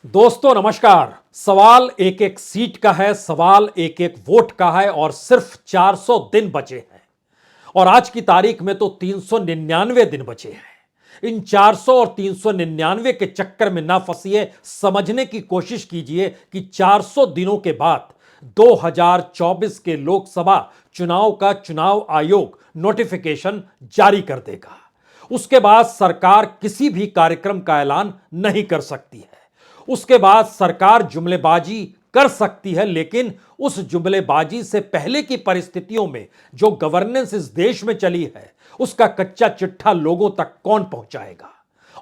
दोस्तों नमस्कार। सवाल एक एक सीट का है, सवाल एक एक वोट का है और सिर्फ 400 दिन बचे हैं। और आज की तारीख में तो 399 दिन बचे हैं। इन 400 और 399 के चक्कर में ना फंसिए, समझने की कोशिश कीजिए कि 400 दिनों के बाद 2024 के लोकसभा चुनाव का चुनाव आयोग नोटिफिकेशन जारी कर देगा। उसके बाद सरकार किसी भी कार्यक्रम का ऐलान नहीं कर सकती है। उसके बाद सरकार जुमलेबाजी कर सकती है, लेकिन उस जुमलेबाजी से पहले की परिस्थितियों में जो गवर्नेंस इस देश में चली है उसका कच्चा चिट्ठा लोगों तक कौन पहुंचाएगा।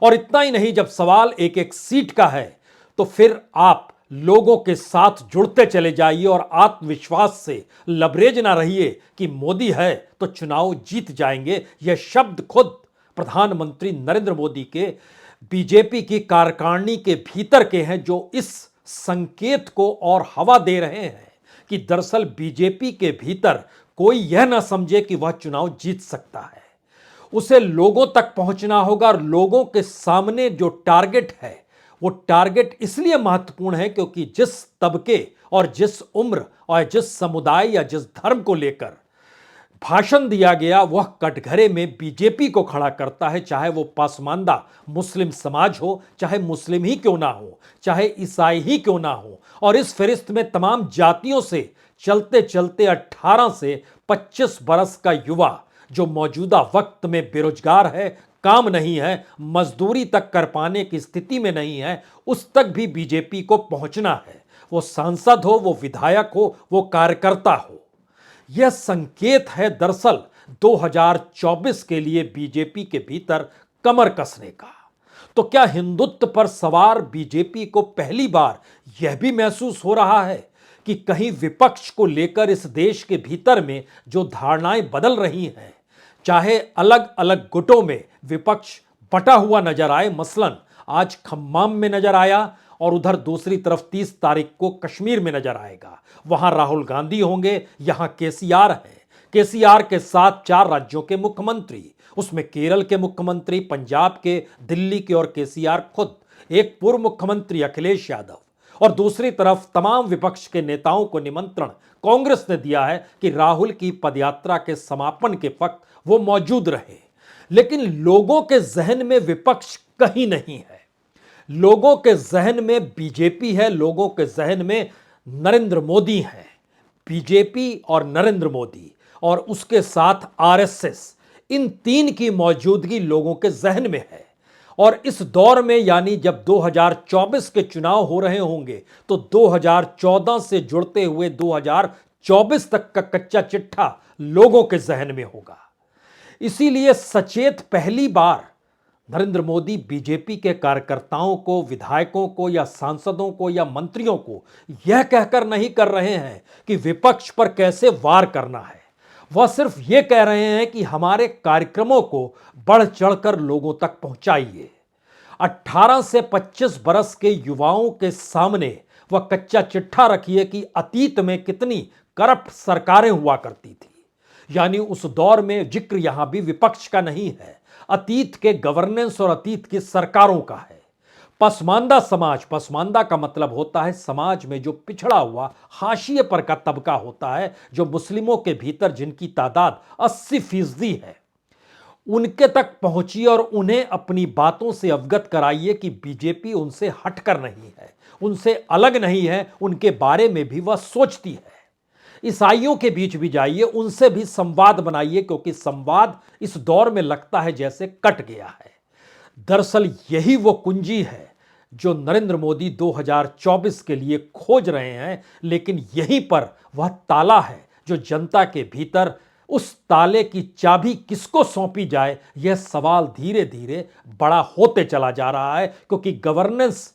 और इतना ही नहीं, जब सवाल एक एक सीट का है तो फिर आप लोगों के साथ जुड़ते चले जाइए और आत्मविश्वास से लबरेज ना रहिए कि मोदी है तो चुनाव जीत जाएंगे। यह शब्द खुद प्रधानमंत्री नरेंद्र मोदी के बीजेपी की कार्यकारिणी के भीतर के हैं, जो इस संकेत को और हवा दे रहे हैं कि दरअसल बीजेपी के भीतर कोई यह ना समझे कि वह चुनाव जीत सकता है। उसे लोगों तक पहुंचना होगा और लोगों के सामने जो टारगेट है वो टारगेट इसलिए महत्वपूर्ण है क्योंकि जिस तबके और जिस उम्र और जिस समुदाय या जिस धर्म को लेकर भाषण दिया गया वह कटघरे में बीजेपी को खड़ा करता है, चाहे वो पासमानदा मुस्लिम समाज हो, चाहे मुस्लिम ही क्यों ना हो, चाहे ईसाई ही क्यों ना हो। और इस फहरिस्त में तमाम जातियों से चलते चलते 18 से 25 बरस का युवा जो मौजूदा वक्त में बेरोजगार है, काम नहीं है, मजदूरी तक कर पाने की स्थिति में नहीं है, उस तक भी बीजेपी को पहुंचना है। वो सांसद हो, वो विधायक हो, वो कार्यकर्ता हो। यह संकेत है दरअसल 2024 के लिए बीजेपी के भीतर कमर कसने का। तो क्या हिंदुत्व पर सवार बीजेपी को पहली बार यह भी महसूस हो रहा है कि कहीं विपक्ष को लेकर इस देश के भीतर में जो धारणाएं बदल रही हैं, चाहे अलग अलग गुटों में विपक्ष बटा हुआ नजर आए, मसलन आज खम्माम में नजर आया और उधर दूसरी तरफ 30 तारीख को कश्मीर में नजर आएगा। वहां राहुल गांधी होंगे, यहां केसीआर है। केसीआर के साथ 4 राज्यों के मुख्यमंत्री, उसमें केरल के मुख्यमंत्री, पंजाब के, दिल्ली के और केसीआर खुद, एक पूर्व मुख्यमंत्री अखिलेश यादव। और दूसरी तरफ तमाम विपक्ष के नेताओं को निमंत्रण कांग्रेस ने दिया है कि राहुल की पदयात्रा के समापन के वक्त वो मौजूद रहे। लेकिन लोगों के जहन में विपक्ष कहीं नहीं है। लोगों के जहन में बीजेपी है, लोगों के जहन में नरेंद्र मोदी है। बीजेपी और नरेंद्र मोदी और उसके साथ आरएसएस, इन तीन की मौजूदगी लोगों के जहन में है। और इस दौर में यानी जब 2024 के चुनाव हो रहे होंगे तो 2014 से जुड़ते हुए 2024 तक का कच्चा चिट्ठा लोगों के जहन में होगा। इसीलिए सचेत पहली बार नरेंद्र मोदी बीजेपी के कार्यकर्ताओं को, विधायकों को या सांसदों को या मंत्रियों को यह कहकर नहीं कर रहे हैं कि विपक्ष पर कैसे वार करना है। वह सिर्फ यह कह रहे हैं कि हमारे कार्यक्रमों को बढ़ चढ़कर लोगों तक पहुंचाइए। 18 से 25 बरस के युवाओं के सामने वह कच्चा चिट्ठा रखिए कि अतीत में कितनी करप्ट सरकारें हुआ करती थी। यानी उस दौर में जिक्र यहां भी विपक्ष का नहीं है, अतीत के गवर्नेंस और अतीत की सरकारों का है। पसमानदा समाज, पसमानदा का मतलब होता है समाज में जो पिछड़ा हुआ हाशिए पर का तबका होता है, जो मुस्लिमों के भीतर जिनकी तादाद 80% है, उनके तक पहुंचिए और उन्हें अपनी बातों से अवगत कराइए कि बीजेपी उनसे हटकर नहीं है, उनसे अलग नहीं है, उनके बारे में भी वह सोचती है। ईसाइयों के बीच भी जाइए, उनसे भी संवाद बनाइए, क्योंकि संवाद इस दौर में लगता है जैसे कट गया है। दरअसल यही वो कुंजी है जो नरेंद्र मोदी 2024 के लिए खोज रहे हैं, लेकिन यहीं पर वह ताला है जो जनता के भीतर, उस ताले की चाबी किसको सौंपी जाए, यह सवाल धीरे धीरे बड़ा होते चला जा रहा है। क्योंकि गवर्नेंस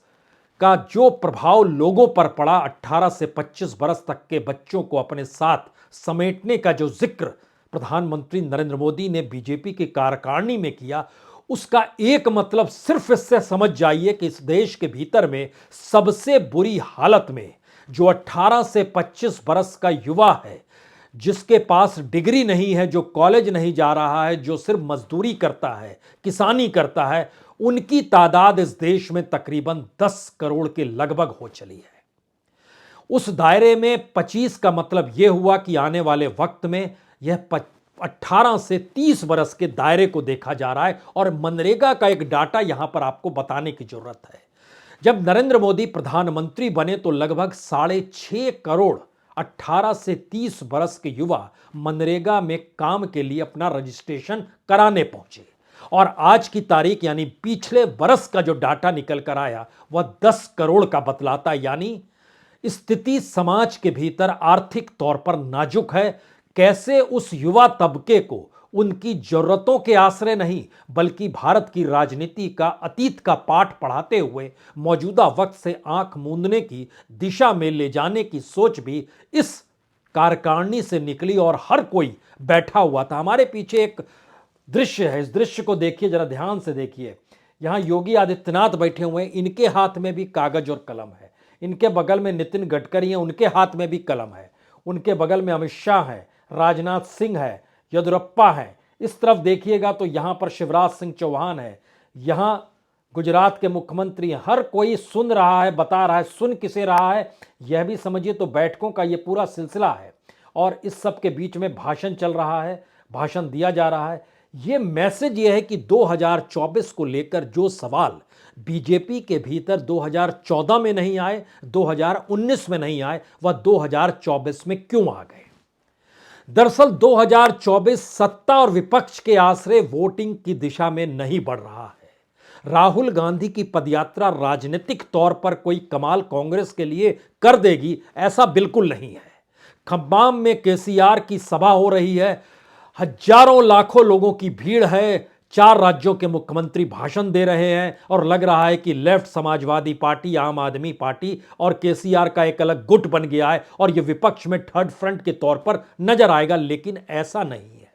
का जो प्रभाव लोगों पर पड़ा, 18 से 25 बरस तक के बच्चों को अपने साथ समेटने का जो जिक्र प्रधानमंत्री नरेंद्र मोदी ने बीजेपी की कार्यकारिणी में किया, उसका एक मतलब सिर्फ इससे समझ जाइए कि इस देश के भीतर में सबसे बुरी हालत में जो 18 से 25 बरस का युवा है, जिसके पास डिग्री नहीं है, जो कॉलेज नहीं जा रहा है, जो सिर्फ मजदूरी करता है, किसानी करता है, उनकी तादाद इस देश में तकरीबन 10 करोड़ के लगभग हो चली है। उस दायरे में 25 का मतलब यह हुआ कि आने वाले वक्त में यह 18 से 30 बरस के दायरे को देखा जा रहा है। और मनरेगा का एक डाटा यहां पर आपको बताने की जरूरत है। जब नरेंद्र मोदी प्रधानमंत्री बने तो लगभग 6.5 करोड़ 18 से 30 बरस के युवा मनरेगा में काम के लिए अपना रजिस्ट्रेशन कराने पहुंचे। और आज की तारीख यानी पिछले बरस का जो डाटा निकल कर आया वह 10 करोड़ का बतलाता। यानी स्थिति समाज के भीतर आर्थिक तौर पर नाजुक है। कैसे उस युवा तबके को उनकी जरूरतों के आश्रय नहीं बल्कि भारत की राजनीति का अतीत का पाठ पढ़ाते हुए मौजूदा वक्त से आंख मूंदने की दिशा में ले जाने की सोच भी इस कार्यकारिणी से निकली। और हर कोई बैठा हुआ था। हमारे पीछे एक दृश्य है, इस दृश्य को देखिए, जरा ध्यान से देखिए। यहां योगी आदित्यनाथ बैठे हुए हैं, इनके हाथ में भी कागज और कलम है। इनके बगल में नितिन गडकरी हैं, उनके हाथ में भी कलम है। उनके बगल में अमित शाह है, राजनाथ सिंह है, येदियुरप्पा है। इस तरफ देखिएगा तो यहां पर शिवराज सिंह चौहान है, यहां गुजरात के मुख्यमंत्री हैं। हर कोई सुन रहा है, बता रहा है। सुन किसे रहा है यह भी समझिए तो बैठकों का यह पूरा सिलसिला है। और इस सब के बीच में भाषण चल रहा है, भाषण दिया जा रहा है। यह मैसेज यह है कि 2024 को लेकर जो सवाल बीजेपी के भीतर 2014 में नहीं आए, 2019 में नहीं आए, वह 2024 में क्यों आ गए। दरअसल 2024 सत्ता और विपक्ष के आश्रय वोटिंग की दिशा में नहीं बढ़ रहा है। राहुल गांधी की पदयात्रा राजनीतिक तौर पर कोई कमाल कांग्रेस के लिए कर देगी, ऐसा बिल्कुल नहीं है। खम्बाम में केसीआर की सभा हो रही है, हजारों लाखों लोगों की भीड़ है, 4 राज्यों के मुख्यमंत्री भाषण दे रहे हैं और लग रहा है कि लेफ्ट समाजवादी पार्टी, आम आदमी पार्टी और केसीआर का एक अलग गुट बन गया है और यह विपक्ष में थर्ड फ्रंट के तौर पर नजर आएगा। लेकिन ऐसा नहीं है।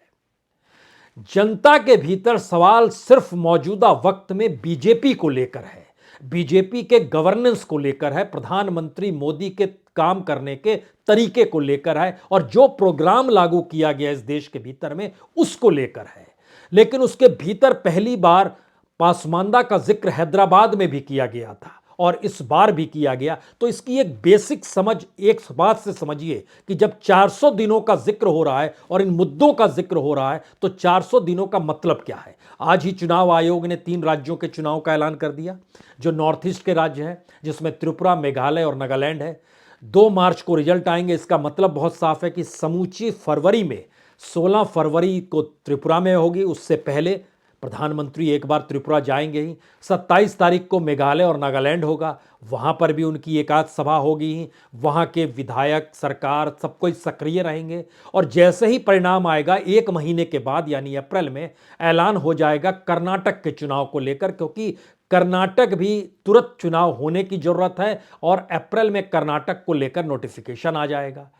जनता के भीतर सवाल सिर्फ मौजूदा वक्त में बीजेपी को लेकर है, बीजेपी के गवर्नेंस को लेकर है, प्रधानमंत्री मोदी के काम करने के तरीके को लेकर है और जो प्रोग्राम लागू किया गया इस देश के भीतर में उसको लेकर है। लेकिन उसके भीतर पहली बार पासमानदा का जिक्र हैदराबाद में भी किया गया था और इस बार भी किया गया। तो इसकी एक बेसिक समझ एक बात से समझिए कि जब 400 दिनों का जिक्र हो रहा है और इन मुद्दों का जिक्र हो रहा है तो 400 दिनों का मतलब क्या है। आज ही चुनाव आयोग ने 3 राज्यों के चुनाव का ऐलान कर दिया जो नॉर्थ ईस्ट के राज्य हैं, जिसमें त्रिपुरा, मेघालय और नागालैंड है। 2 मार्च को रिजल्ट आएंगे। इसका मतलब बहुत साफ है कि समूची फरवरी में 16 फरवरी को त्रिपुरा में होगी, उससे पहले प्रधानमंत्री एक बार त्रिपुरा जाएंगे ही। 27 तारीख को मेघालय और नागालैंड होगा, वहां पर भी उनकी एक आध सभा होगी ही। वहां के विधायक, सरकार सब कोई सक्रिय रहेंगे और जैसे ही परिणाम आएगा 1 महीने के बाद यानी अप्रैल में ऐलान हो जाएगा कर्नाटक के चुनाव को लेकर, क्योंकि कर्नाटक भी तुरंत चुनाव होने की जरूरत है और अप्रैल में कर्नाटक को लेकर नोटिफिकेशन आ जाएगा।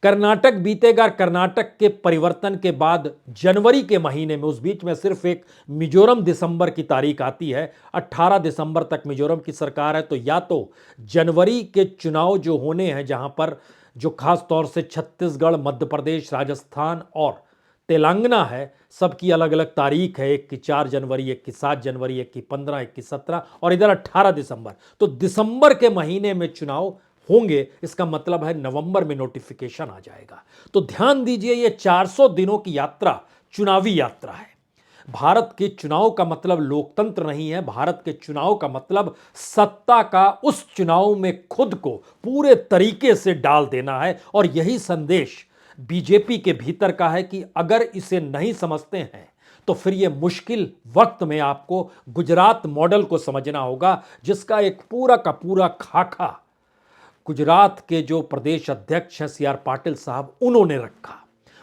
कर्नाटक बीतेगा। कर्नाटक के परिवर्तन के बाद जनवरी के महीने में, उस बीच में सिर्फ एक मिजोरम दिसंबर की तारीख आती है, 18 दिसंबर तक मिजोरम की सरकार है। तो या तो जनवरी के चुनाव जो होने हैं, जहां पर जो खास तौर से छत्तीसगढ़, मध्य प्रदेश, राजस्थान और तेलंगाना है, सबकी अलग अलग तारीख है। एक की 4 जनवरी, एक की 7 जनवरी, एक की 15, एक की 17 और इधर 18 दिसंबर। तो दिसंबर के महीने में चुनाव होंगे, इसका मतलब है नवंबर में नोटिफिकेशन आ जाएगा। तो ध्यान दीजिए, ये 400 दिनों की यात्रा चुनावी यात्रा है। भारत के चुनाव का मतलब लोकतंत्र नहीं है। भारत के चुनाव का मतलब सत्ता का उस चुनाव में खुद को पूरे तरीके से डाल देना है। और यही संदेश बीजेपी के भीतर का है कि अगर इसे नहीं समझते हैं तो फिर यह मुश्किल वक्त में आपको गुजरात मॉडल को समझना होगा, जिसका एक पूरा का पूरा खाका गुजरात के जो प्रदेश अध्यक्ष हैं CR पाटिल साहब, उन्होंने रखा।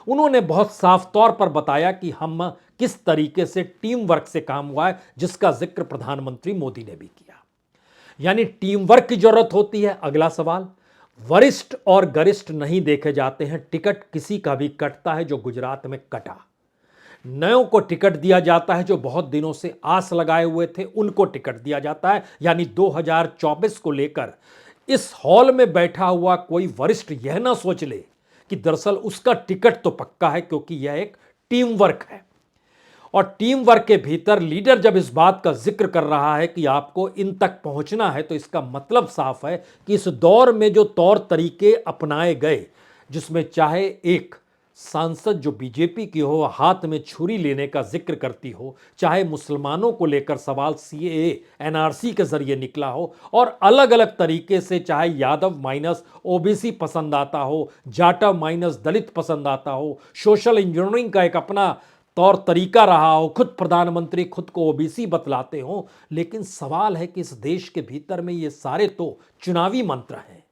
उन्होंने बहुत साफ तौर पर बताया कि हम किस तरीके से टीम वर्क से काम हुआ है, जिसका जिक्र प्रधानमंत्री मोदी ने भी किया। यानी टीम वर्क की जरूरत होती है। अगला सवाल, वरिष्ठ और गरिष्ठ नहीं देखे जाते हैं। टिकट किसी का भी कटता है जो गुजरात में कटा। नयों को टिकट दिया जाता है, जो बहुत दिनों से आस लगाए हुए थे उनको टिकट दिया जाता है। यानी 2024 को लेकर इस हॉल में बैठा हुआ कोई वरिष्ठ यह ना सोच ले कि दरअसल उसका टिकट तो पक्का है, क्योंकि यह एक टीम वर्क है। और टीम वर्क के भीतर लीडर जब इस बात का जिक्र कर रहा है कि आपको इन तक पहुंचना है, तो इसका मतलब साफ है कि इस दौर में जो तौर तरीके अपनाए गए, जिसमें चाहे एक सांसद जो बीजेपी की हो हाथ में छुरी लेने का जिक्र करती हो, चाहे मुसलमानों को लेकर सवाल सीएए एनआरसी के जरिए निकला हो, और अलग अलग तरीके से चाहे यादव माइनस ओबीसी पसंद आता हो, जाटव माइनस दलित पसंद आता हो, सोशल इंजीनियरिंग का एक अपना तौर तरीका रहा हो, खुद प्रधानमंत्री खुद को ओबीसी बतलाते हो, लेकिन सवाल है कि इस देश के भीतर में ये सारे तो चुनावी मंत्र हैं।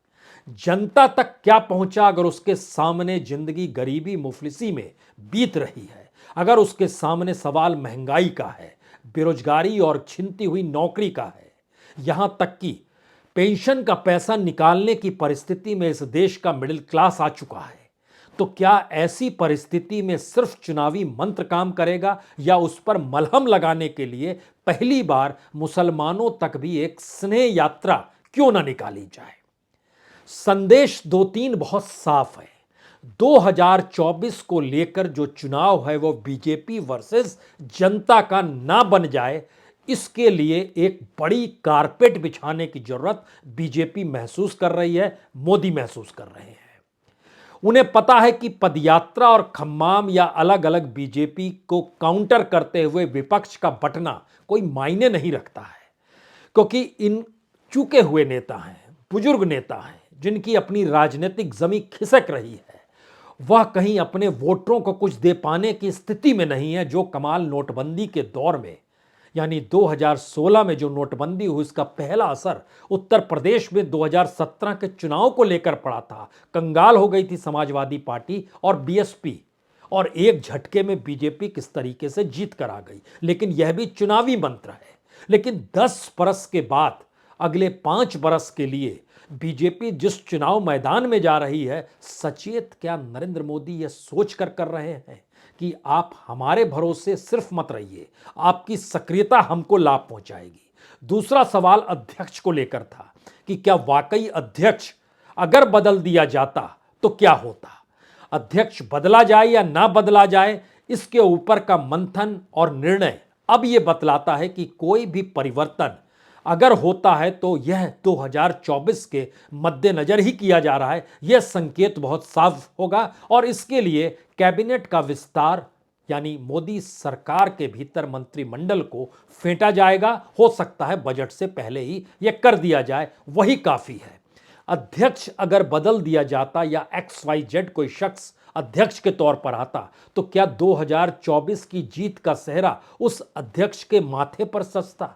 जनता तक क्या पहुंचा अगर उसके सामने जिंदगी गरीबी मुफलिसी में बीत रही है, अगर उसके सामने सवाल महंगाई का है, बेरोजगारी और छिनती हुई नौकरी का है, यहां तक कि पेंशन का पैसा निकालने की परिस्थिति में इस देश का मिडिल क्लास आ चुका है, तो क्या ऐसी परिस्थिति में सिर्फ चुनावी मंत्र काम करेगा, या उस पर मलहम लगाने के लिए पहली बार मुसलमानों तक भी एक स्नेह यात्रा क्यों ना निकाली जाए? संदेश दो तीन बहुत साफ है। 2024 को लेकर जो चुनाव है वो बीजेपी वर्सेस जनता का ना बन जाए, इसके लिए एक बड़ी कारपेट बिछाने की जरूरत बीजेपी महसूस कर रही है, मोदी महसूस कर रहे हैं। उन्हें पता है कि पदयात्रा और खम्माम या अलग अलग बीजेपी को काउंटर करते हुए विपक्ष का बटना कोई मायने नहीं रखता है, क्योंकि इन चूके हुए नेता हैं, बुजुर्ग नेता हैं, जिनकी अपनी राजनीतिक जमीन खिसक रही है, वह कहीं अपने वोटरों को कुछ दे पाने की स्थिति में नहीं है। जो कमाल नोटबंदी के दौर में, यानी 2016 में जो नोटबंदी हुई, उसका पहला असर उत्तर प्रदेश में 2017 के चुनाव को लेकर पड़ा था। कंगाल हो गई थी समाजवादी पार्टी और बीएसपी, और एक झटके में बीजेपी किस तरीके से जीत कर आ गई। लेकिन यह भी चुनावी मंत्र है। लेकिन 10 बरस के बाद अगले 5 बरस के लिए बीजेपी जिस चुनाव मैदान में जा रही है, सचेत क्या नरेंद्र मोदी यह सोचकर कर रहे हैं कि आप हमारे भरोसे सिर्फ मत रहिए, आपकी सक्रियता हमको लाभ पहुंचाएगी? दूसरा सवाल अध्यक्ष को लेकर था कि क्या वाकई अध्यक्ष अगर बदल दिया जाता तो क्या होता? अध्यक्ष बदला जाए या ना बदला जाए, इसके ऊपर का मंथन और निर्णय अब यह बतलाता है कि कोई भी परिवर्तन अगर होता है तो यह 2024 के मद्देनजर ही किया जा रहा है। यह संकेत बहुत साफ होगा, और इसके लिए कैबिनेट का विस्तार, यानी मोदी सरकार के भीतर मंत्रिमंडल को फेंटा जाएगा। हो सकता है बजट से पहले ही यह कर दिया जाए, वही काफी है। अध्यक्ष अगर बदल दिया जाता या XYZ कोई शख्स अध्यक्ष के तौर पर आता, तो क्या 2024 की जीत का सेहरा उस अध्यक्ष के माथे पर सजता?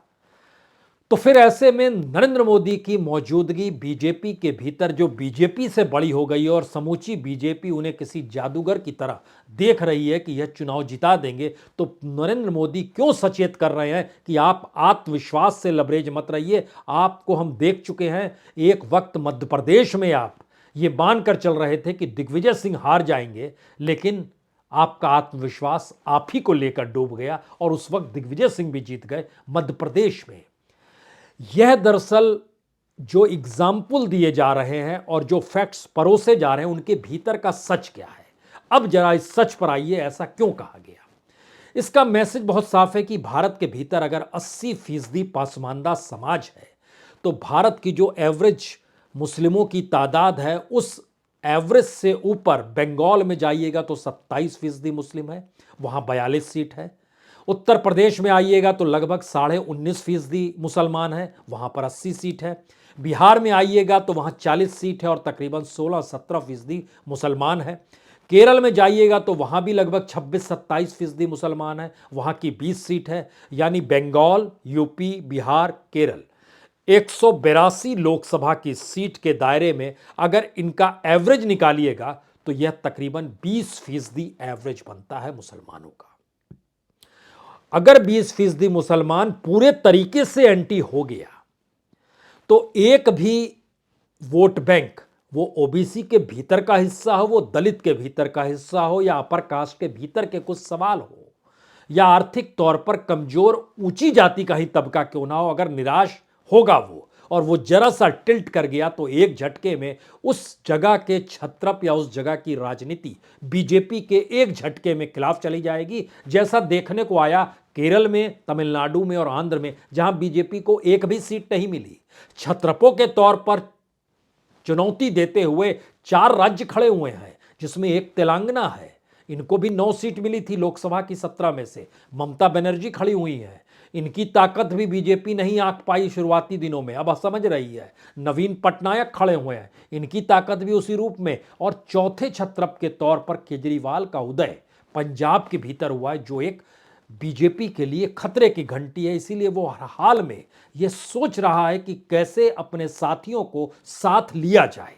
तो फिर ऐसे में नरेंद्र मोदी की मौजूदगी बीजेपी के भीतर, जो बीजेपी से बड़ी हो गई और समूची बीजेपी उन्हें किसी जादूगर की तरह देख रही है कि यह चुनाव जिता देंगे, तो नरेंद्र मोदी क्यों सचेत कर रहे हैं कि आप आत्मविश्वास से लबरेज मत रहिए। आपको हम देख चुके हैं, एक वक्त मध्य प्रदेश में आप ये मानकर चल रहे थे कि दिग्विजय सिंह हार जाएंगे, लेकिन आपका आत्मविश्वास आप ही को लेकर डूब गया, और उस वक्त दिग्विजय सिंह भी जीत गए मध्य प्रदेश में। यह दरअसल जो एग्जाम्पल दिए जा रहे हैं और जो फैक्ट्स परोसे जा रहे हैं, उनके भीतर का सच क्या है? अब जरा इस सच पर आइए, ऐसा क्यों कहा गया? इसका मैसेज बहुत साफ है कि भारत के भीतर अगर 80% पासमानदा समाज है, तो भारत की जो एवरेज मुस्लिमों की तादाद है, उस एवरेज से ऊपर बंगाल में जाइएगा तो 27% मुस्लिम है, वहां 42 सीट है। उत्तर प्रदेश में आइएगा तो लगभग 19.5% मुसलमान है, वहां पर 80 सीट है। बिहार में आइएगा तो वहां 40 सीट है और तकरीबन 16-17% मुसलमान है। केरल में जाइएगा तो वहां भी लगभग 26-27% मुसलमान है, वहां की 20 सीट है। यानी बंगाल, यूपी, बिहार, केरल 182 लोकसभा की सीट के दायरे में अगर इनका एवरेज निकालिएगा तो यह तकरीबन 20% एवरेज बनता है मुसलमानों का। अगर 20% मुसलमान पूरे तरीके से एंटी हो गया, तो एक भी वोट बैंक, वो ओबीसी के भीतर का हिस्सा हो, वो दलित के भीतर का हिस्सा हो, या अपर कास्ट के भीतर के कुछ सवाल हो, या आर्थिक तौर पर कमजोर ऊंची जाति का ही तबका क्यों ना हो, अगर निराश होगा वो, और वो जरा सा टिल्ट कर गया तो एक झटके में उस जगह के छत्रप या उस जगह की राजनीति बीजेपी के एक झटके में खिलाफ चली जाएगी, जैसा देखने को आया केरल में, तमिलनाडु में और आंध्र में, जहां बीजेपी को एक भी सीट नहीं मिली। छत्रपों के तौर पर चुनौती देते हुए 4 राज्य खड़े हुए हैं, जिसमें एक तेलंगाना है। इनको भी 9 सीट मिली थी लोकसभा की 17 में से। ममता बनर्जी खड़ी हुई हैं, इनकी ताकत भी बीजेपी नहीं आंक पाई शुरुआती दिनों में, अब समझ रही है। नवीन पटनायक खड़े हुए हैं, इनकी ताकत भी उसी रूप में। और चौथे छत्रप के तौर पर केजरीवाल का उदय पंजाब के भीतर हुआ है, जो एक बीजेपी के लिए खतरे की घंटी है। इसीलिए वो हर हाल में ये सोच रहा है कि कैसे अपने साथियों को साथ लिया जाए।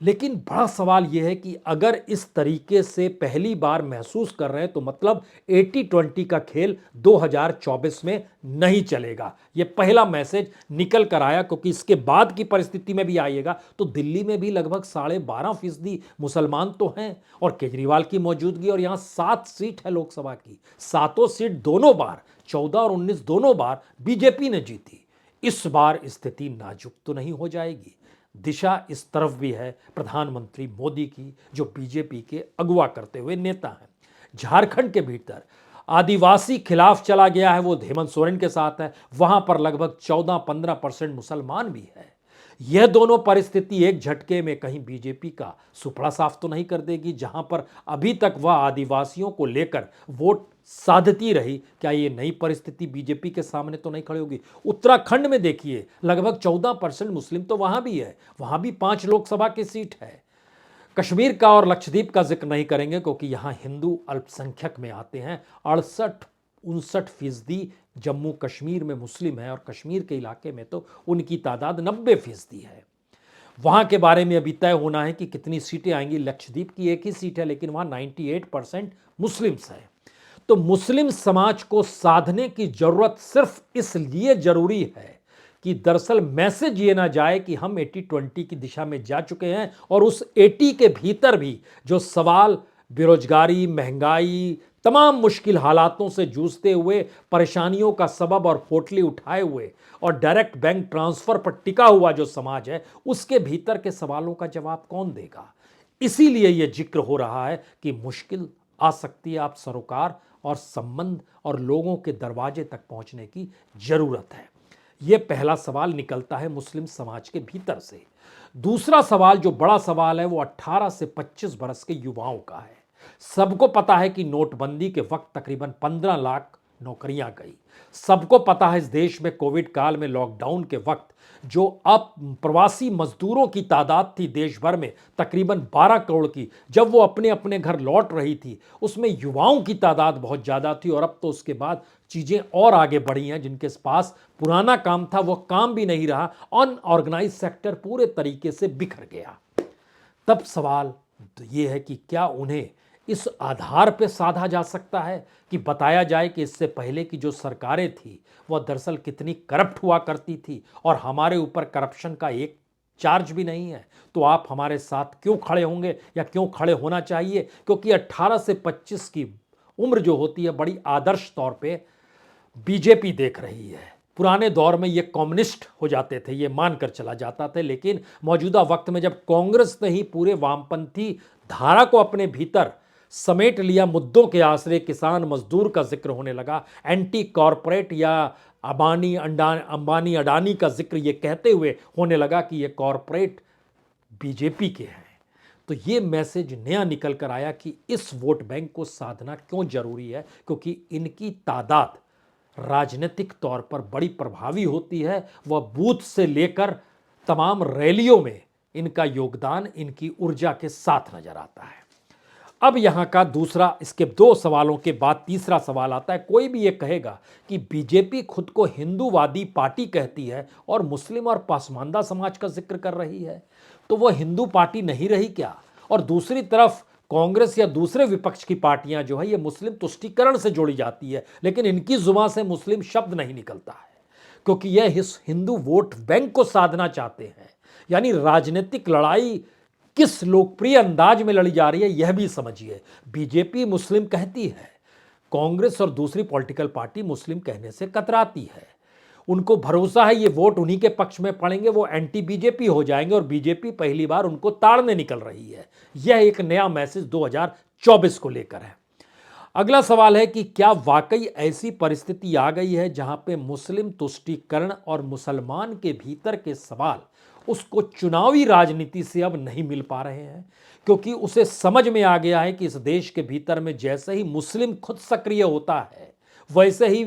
लेकिन बड़ा सवाल यह है कि अगर इस तरीके से पहली बार महसूस कर रहे हैं तो मतलब 80-20 का खेल 2024 में नहीं चलेगा। यह पहला मैसेज निकल कर आया, क्योंकि इसके बाद की परिस्थिति में भी आइएगा तो दिल्ली में भी लगभग 12.5% मुसलमान तो हैं, और केजरीवाल की मौजूदगी, और यहां 7 सीट है लोकसभा की। 7 सीट दोनों बार 14 और 19 दोनों बार बीजेपी ने जीती। इस बार स्थिति नाजुक तो नहीं हो जाएगी? दिशा इस तरफ भी है प्रधानमंत्री मोदी की, जो बीजेपी के अगुवा करते हुए नेता हैं। झारखंड के भीतर आदिवासी खिलाफ चला गया है, वो हेमंत सोरेन के साथ है। वहां पर लगभग 14-15% मुसलमान भी है। यह दोनों परिस्थिति एक झटके में कहीं बीजेपी का सुपड़ा साफ तो नहीं कर देगी, जहां पर अभी तक वह आदिवासियों को लेकर वोट साधती रही। क्या ये नई परिस्थिति बीजेपी के सामने तो नहीं खड़ी होगी? उत्तराखंड में देखिए, लगभग 14% मुस्लिम तो वहां भी है, वहां भी 5 लोकसभा की सीट है। कश्मीर का और लक्षद्वीप का जिक्र नहीं करेंगे, क्योंकि यहां हिंदू अल्पसंख्यक में आते हैं। 68-59% जम्मू कश्मीर में मुस्लिम है, और कश्मीर के इलाके में तो उनकी तादाद 90% है। वहां के बारे में अभी तय होना है कि कितनी सीटें आएंगी। लक्षद्वीप की एक ही सीट है, लेकिन वहां 98% मुस्लिम्स हैं। तो मुस्लिम समाज को साधने की जरूरत सिर्फ इसलिए जरूरी है कि दरअसल मैसेज ये ना जाए कि हम 80-20 की दिशा में जा चुके हैं, और उस 80 के भीतर भी जो सवाल बेरोजगारी, महंगाई, तमाम मुश्किल हालातों से जूझते हुए, परेशानियों का सबब और पोटली उठाए हुए और डायरेक्ट बैंक ट्रांसफर पर टिका हुआ जो समाज है, उसके भीतर के सवालों का जवाब कौन देगा? इसीलिए यह जिक्र हो रहा है कि मुश्किल आ सकती है, आप सरोकार और संबंध और लोगों के दरवाजे तक पहुंचने की जरूरत है। यह पहला सवाल निकलता है मुस्लिम समाज के भीतर से। दूसरा सवाल, जो बड़ा सवाल है, वो 18 से 25 बरस के युवाओं का है। सबको पता है कि नोटबंदी के वक्त तकरीबन 15 लाख नौकरियां गई। सबको पता है इस देश में कोविड काल में, लॉकडाउन के वक्त, जो अब प्रवासी मजदूरों की तादाद थी देश भर में तकरीबन 12 करोड़ की, जब वो अपने अपने घर लौट रही थी, उसमें युवाओं की तादाद बहुत ज़्यादा थी। और अब तो उसके बाद चीज़ें और आगे बढ़ी हैं। जिनके पास पुराना काम था वो काम भी नहीं रहा, अनऑर्गेनाइज सेक्टर पूरे तरीके से बिखर गया। तब सवाल ये है कि क्या उन्हें इस आधार पे साधा जा सकता है कि बताया जाए कि इससे पहले की जो सरकारें थी वह दरअसल कितनी करप्ट हुआ करती थी, और हमारे ऊपर करप्शन का एक चार्ज भी नहीं है, तो आप हमारे साथ क्यों खड़े होंगे या क्यों खड़े होना चाहिए? क्योंकि 18 से 25 की उम्र जो होती है, बड़ी आदर्श तौर पे बीजेपी देख रही है। पुराने दौर में ये कम्युनिस्ट हो जाते थे, ये मानकर चला जाता था, लेकिन मौजूदा वक्त में जब कांग्रेस ने ही पूरे वामपंथी धारा को अपने भीतर समेट लिया, मुद्दों के आश्रय किसान मजदूर का जिक्र होने लगा, एंटी कॉरपोरेट या अंबानी अडानी का जिक्र ये कहते हुए होने लगा कि ये कॉरपोरेट बीजेपी के हैं, तो ये मैसेज नया निकल कर आया कि इस वोट बैंक को साधना क्यों जरूरी है, क्योंकि इनकी तादाद राजनीतिक तौर पर बड़ी प्रभावी होती है। वह बूथ से लेकर तमाम रैलियों में इनका योगदान, इनकी ऊर्जा के साथ नजर आता है। अब यहां का दूसरा, इसके 2 सवालों के बाद तीसरा सवाल आता है। कोई भी ये कहेगा कि बीजेपी खुद को हिंदूवादी पार्टी कहती है और मुस्लिम और पसमानदा समाज का जिक्र कर रही है, तो वह हिंदू पार्टी नहीं रही क्या? और दूसरी तरफ कांग्रेस या दूसरे विपक्ष की पार्टियां जो है, ये मुस्लिम तुष्टीकरण से जोड़ी जाती है, लेकिन इनकी जुबान से मुस्लिम शब्द नहीं निकलता है, क्योंकि यह हिंदू वोट बैंक को साधना चाहते हैं। यानी राजनीतिक लड़ाई किस लोकप्रिय अंदाज में लड़ी जा रही है, यह भी समझिए। बीजेपी मुस्लिम कहती है, कांग्रेस और दूसरी पॉलिटिकल पार्टी मुस्लिम कहने से कतराती है। उनको भरोसा है ये वोट उन्हीं के पक्ष में पड़ेंगे, वो एंटी बीजेपी हो जाएंगे और बीजेपी पहली बार उनको ताड़ने निकल रही है। यह एक नया मैसेज 2024 को लेकर है। अगला सवाल है कि क्या वाकई ऐसी परिस्थिति आ गई है जहां पे मुस्लिम तुष्टीकरण और मुसलमान के भीतर के सवाल उसको चुनावी राजनीति से अब नहीं मिल पा रहे हैं, क्योंकि उसे समझ में आ गया है कि इस देश के भीतर में जैसे ही मुस्लिम खुद सक्रिय होता है, वैसे ही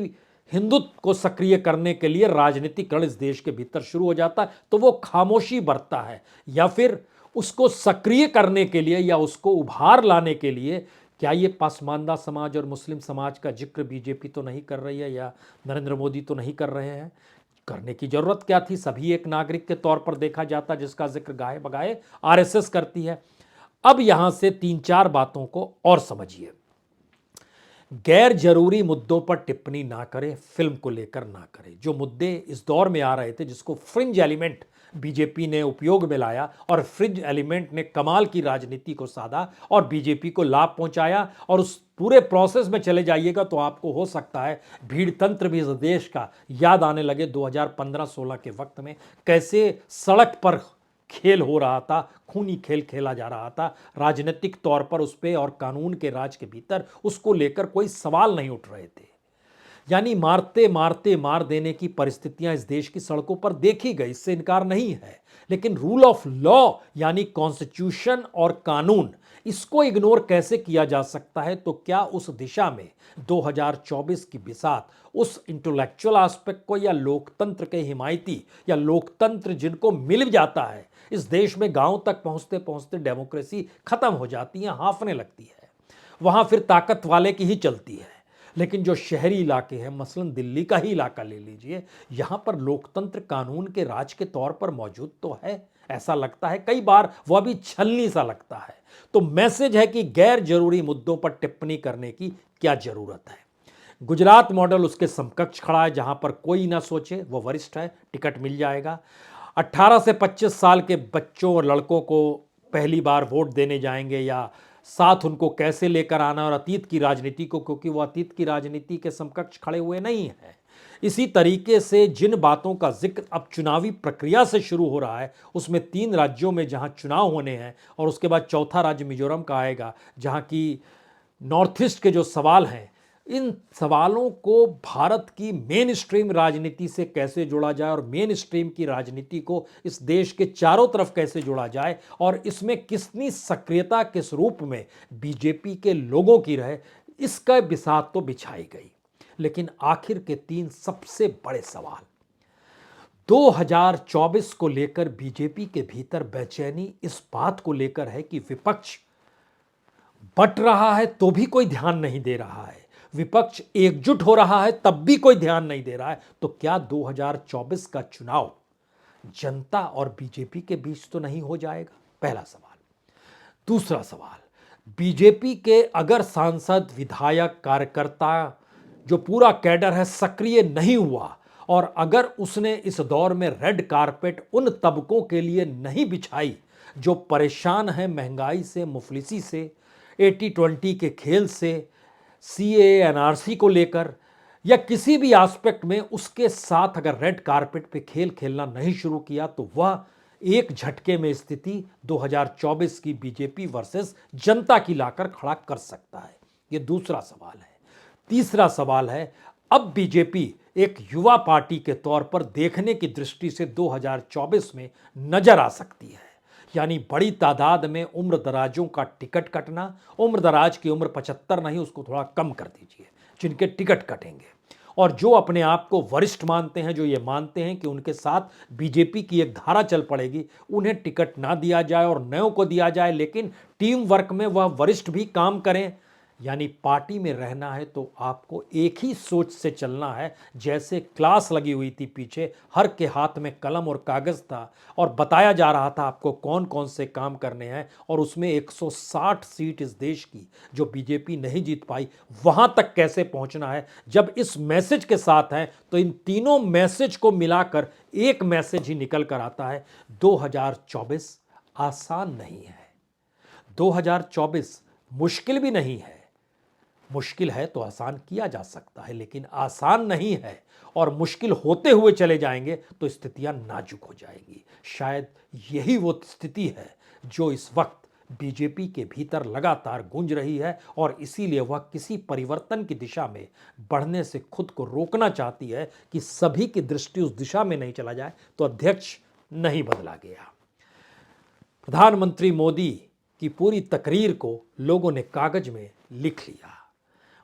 हिंदुत्व को सक्रिय करने के लिए राजनीतिकरण इस देश के भीतर शुरू हो जाता है। तो वो खामोशी बरतता है, या फिर उसको सक्रिय करने के लिए या उसको उभार लाने के लिए क्या ये पसमानदा समाज और मुस्लिम समाज का जिक्र बीजेपी तो नहीं कर रही है, या नरेंद्र मोदी तो नहीं कर रहे हैं? करने की जरूरत क्या थी? सभी एक नागरिक के तौर पर देखा जाता, जिसका जिक्र गाए बगाए आरएसएस करती है। अब यहां से 3-4 बातों को और समझिए। गैर जरूरी मुद्दों पर टिप्पणी ना करें, फिल्म को लेकर ना करें। जो मुद्दे इस दौर में आ रहे थे, जिसको फ्रिंज एलिमेंट बीजेपी ने उपयोग में लाया और फ्रिंज एलिमेंट ने कमाल की राजनीति को साधा और बीजेपी को लाभ पहुंचाया, और उस पूरे प्रोसेस में चले जाइएगा तो आपको हो सकता है भीड़ तंत्र भी इस देश का याद आने लगे। 2015-16 के वक्त में कैसे सड़क पर खेल हो रहा था, खूनी खेल खेला जा रहा था, राजनीतिक तौर पर उस पर और कानून के राज के भीतर उसको लेकर कोई सवाल नहीं उठ रहे थे। यानी मारते मारते मार देने की परिस्थितियां इस देश की सड़कों पर देखी गई, इससे इनकार नहीं है। लेकिन रूल ऑफ लॉ यानी कॉन्स्टिट्यूशन और कानून, इसको इग्नोर कैसे किया जा सकता है? तो क्या उस दिशा में 2024 की बिसात उस इंटेलेक्चुअल एस्पेक्ट को, या लोकतंत्र के हिमायती, या लोकतंत्र जिनको मिल जाता है इस देश में, गांव तक पहुंचते पहुंचते डेमोक्रेसी खत्म हो जाती है, हाफने लगती है, वहां फिर ताकत वाले की ही चलती है। लेकिन जो शहरी इलाके हैं, मसलन दिल्ली का ही इलाका ले लीजिए, यहां पर लोकतंत्र कानून के राज के तौर पर मौजूद तो है, ऐसा लगता है कई बार, वह भी छलनी सा लगता है। तो मैसेज है कि गैर जरूरी मुद्दों पर टिप्पणी करने की क्या जरूरत है। गुजरात मॉडल उसके समकक्ष खड़ा है, जहां पर कोई ना सोचे, वो वरिष्ठ है, टिकट मिल जाएगा। 18 से 25 साल के बच्चों और लड़कों को पहली बार वोट देने जाएंगे, या साथ उनको कैसे लेकर आना, और अतीत की राजनीति को, क्योंकि वो अतीत की राजनीति के समकक्ष खड़े हुए नहीं हैं। इसी तरीके से जिन बातों का जिक्र अब चुनावी प्रक्रिया से शुरू हो रहा है, उसमें 3 राज्यों में जहां चुनाव होने हैं, और उसके बाद चौथा राज्य मिजोरम का आएगा, जहां की नॉर्थ ईस्ट के जो सवाल हैं, इन सवालों को भारत की मेन स्ट्रीम राजनीति से कैसे जोड़ा जाए, और मेन स्ट्रीम की राजनीति को इस देश के चारों तरफ कैसे जोड़ा जाए, और इसमें कितनी सक्रियता किस रूप में बीजेपी के लोगों की रहे, इसका बिसात तो बिछाई गई। लेकिन आखिर के 3 सबसे बड़े सवाल 2024 को लेकर बीजेपी के भीतर बेचैनी इस बात को लेकर है कि विपक्ष बट रहा है तो भी कोई ध्यान नहीं दे रहा है, विपक्ष एकजुट हो रहा है तब भी कोई ध्यान नहीं दे रहा है। तो क्या 2024 का चुनाव जनता और बीजेपी के बीच तो नहीं हो जाएगा? पहला सवाल। दूसरा सवाल, बीजेपी के अगर सांसद, विधायक, कार्यकर्ता, जो पूरा कैडर है, सक्रिय नहीं हुआ, और अगर उसने इस दौर में रेड कारपेट उन तबकों के लिए नहीं बिछाई जो परेशान हैं महंगाई से, मुफलिसी से, 80-20 के खेल से, सीए एनआरसी को लेकर, या किसी भी एस्पेक्ट में उसके साथ अगर रेड कारपेट पे खेल खेलना नहीं शुरू किया, तो वह एक झटके में स्थिति 2024 की बीजेपी वर्सेस जनता की लाकर खड़ा कर सकता है। यह दूसरा सवाल है। तीसरा सवाल है, अब बीजेपी एक युवा पार्टी के तौर पर देखने की दृष्टि से 2024 में नजर आ सकती है। यानी बड़ी तादाद में उम्र दराजों का टिकट कटना, उम्र दराज की उम्र 75 नहीं, उसको थोड़ा कम कर दीजिए, जिनके टिकट कटेंगे, और जो अपने आप को वरिष्ठ मानते हैं, जो ये मानते हैं कि उनके साथ बीजेपी की एक धारा चल पड़ेगी, उन्हें टिकट ना दिया जाए और नयों को दिया जाए, लेकिन टीम वर्क में वह वरिष्ठ भी काम करें। यानी पार्टी में रहना है तो आपको एक ही सोच से चलना है। जैसे क्लास लगी हुई थी पीछे, हर के हाथ में कलम और कागज था, और बताया जा रहा था आपको कौन कौन से काम करने हैं, और उसमें 160 सीट इस देश की जो बीजेपी नहीं जीत पाई, वहां तक कैसे पहुंचना है। जब इस मैसेज के साथ हैं तो इन तीनों मैसेज को मिलाकर एक मैसेज ही निकल कर आता है, 2024 आसान नहीं है, 2024 मुश्किल भी नहीं है, मुश्किल है तो आसान किया जा सकता है, लेकिन आसान नहीं है और मुश्किल होते हुए चले जाएंगे तो स्थितियां नाजुक हो जाएंगी। शायद यही वो स्थिति है जो इस वक्त बीजेपी के भीतर लगातार गूंज रही है और इसीलिए वह किसी परिवर्तन की दिशा में बढ़ने से खुद को रोकना चाहती है कि सभी की दृष्टि उस दिशा में नहीं चला जाए तो अध्यक्ष नहीं बदला गया। प्रधानमंत्री मोदी की पूरी तकरीर को लोगों ने कागज में लिख लिया।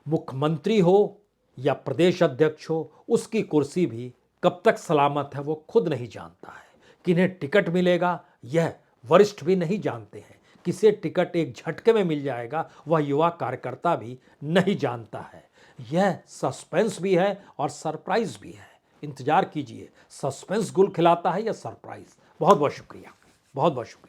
मुख्यमंत्री हो या प्रदेश अध्यक्ष हो, उसकी कुर्सी भी कब तक सलामत है वो खुद नहीं जानता है। किन्हें टिकट मिलेगा यह वरिष्ठ भी नहीं जानते हैं। किसे टिकट एक झटके में मिल जाएगा वह युवा कार्यकर्ता भी नहीं जानता है। यह सस्पेंस भी है और सरप्राइज भी है। इंतजार कीजिए, सस्पेंस गुल खिलाता है या सरप्राइज। बहुत बहुत शुक्रिया, बहुत बहुत शुक्रिया।